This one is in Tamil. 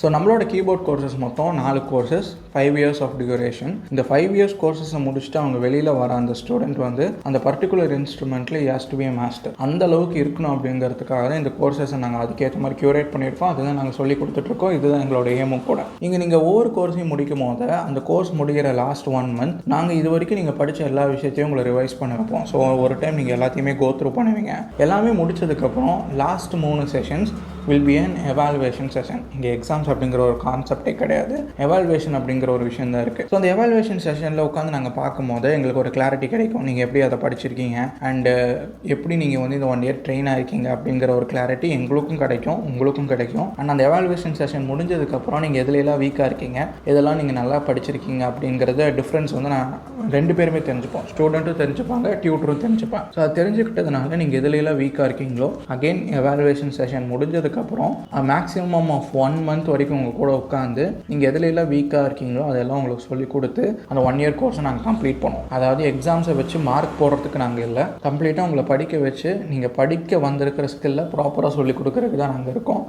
ஸோ நம்மளோட கீபோர்ட் கோர்சஸ் மொத்தம் 4 கோர்சஸ், 5 இயர்ஸ் ஆஃப் டியூரேஷன். இந்த 5 இயர்ஸ் கோர்சஸை முடிச்சுட்டு அவங்க வெளியில் வர அந்த ஸ்டூடெண்ட் வந்து அந்த பர்டிகுலர் இன்ஸ்ட்ருமெண்ட்டில் ஹேஸ் டு பி மாஸ்டர் அந்த அளவுக்கு இருக்கணும் அப்படிங்கிறதுக்காக தான் இந்த கோர்சஸை நாங்கள் அதுக்கேற்ற மாதிரி க்யூரேட் பண்ணியிருக்கோம். அதுதான் நாங்கள் சொல்லி கொடுத்துட்ருக்கோம். இதுதான் எங்களோட ஏமும் கூட. இங்கே நீங்கள் ஒவ்வொரு கோர்ஸையும் முடிக்கும் போது அந்த கோர்ஸ் முடிகிற லாஸ்ட் 1 மந்த் நாங்கள் இது வரைக்கும் நீங்கள் படித்த எல்லா விஷயத்தையும் உங்களை ரிவைஸ் பண்ண வைப்போம். ஸோ ஒரு டைம் நீங்கள் எல்லாத்தையுமே கோ த்ரூ பண்ணுவீங்க. எல்லாமே முடிச்சதுக்கப்புறம் last 3 sessions will be an evaluation session. இங்கே எக்ஸாம்ஸ் அப்படிங்கிற ஒரு கான்செப்டே கிடையாது, எவாலுவேஷன் அப்படிங்கிற ஒரு விஷயம் தான் இருக்குது. ஸோ அந்த எவாலுவேஷன் செஷனில் உட்காந்து நாங்கள் பார்க்கும்போது எங்களுக்கு ஒரு கிளாரிட்டி கிடைக்கும். நீங்கள் எப்படி அதை படிச்சிருக்கீங்க அண்டு எப்படி நீங்கள் வந்து இந்த 1 இயர் ட்ரெயின் ஆகிருக்கீங்க அப்படிங்கிற ஒரு கிளாரிட்டி எங்களுக்கும் கிடைக்கும், உங்களுக்கும் கிடைக்கும். அண்ட் அந்த எவாலுவேஷன் செஷன் முடிஞ்சதுக்கப்புறம் நீங்கள் எதுலாம் வீக்காக இருக்கீங்க, இதெல்லாம் நீங்கள் நல்லா படிச்சிருக்கீங்க அப்படிங்கிறத டிஃப்ரென்ஸ் வந்து நான் 2 பேருமே தெரிஞ்சுப்போம். ஸ்டூடெண்ட்டும் தெரிஞ்சுப்பாங்க, டியூட்டரும் தெரிஞ்சுப்பாங்க. ஸோ அது தெரிஞ்சுக்கிட்டதுனால நீங்கள் எதுலாம் வீக்காக இருக்கீங்களோ அகெயின் எவாலுவேஷன் செஷன் முடிஞ்சதுக்கப்புறம் மேக்ஸிமம் ஆஃப் 1 மந்த் வரைக்கும் உங்கள் கூட உட்காந்து நீங்கள் எதுலாம் வீக்காக இருக்கீங்களோ அதெல்லாம் உங்களுக்கு சொல்லிக் கொடுத்து அந்த 1 இயர் கோர்ஸை நாங்கள் கம்ப்ளீட் பண்ணுவோம். அதாவது எக்ஸாம்ஸை வச்சு மார்க் போடுறதுக்கு நாங்கள் இல்லை, கம்ப்ளீட்டாக உங்களை படிக்க வச்சு நீங்கள் படிக்க வந்திருக்கிற ஸ்கில்லை ப்ராப்பராக சொல்லிக் கொடுக்குறதுக்கு தான் நாங்கள் இருக்கோம்.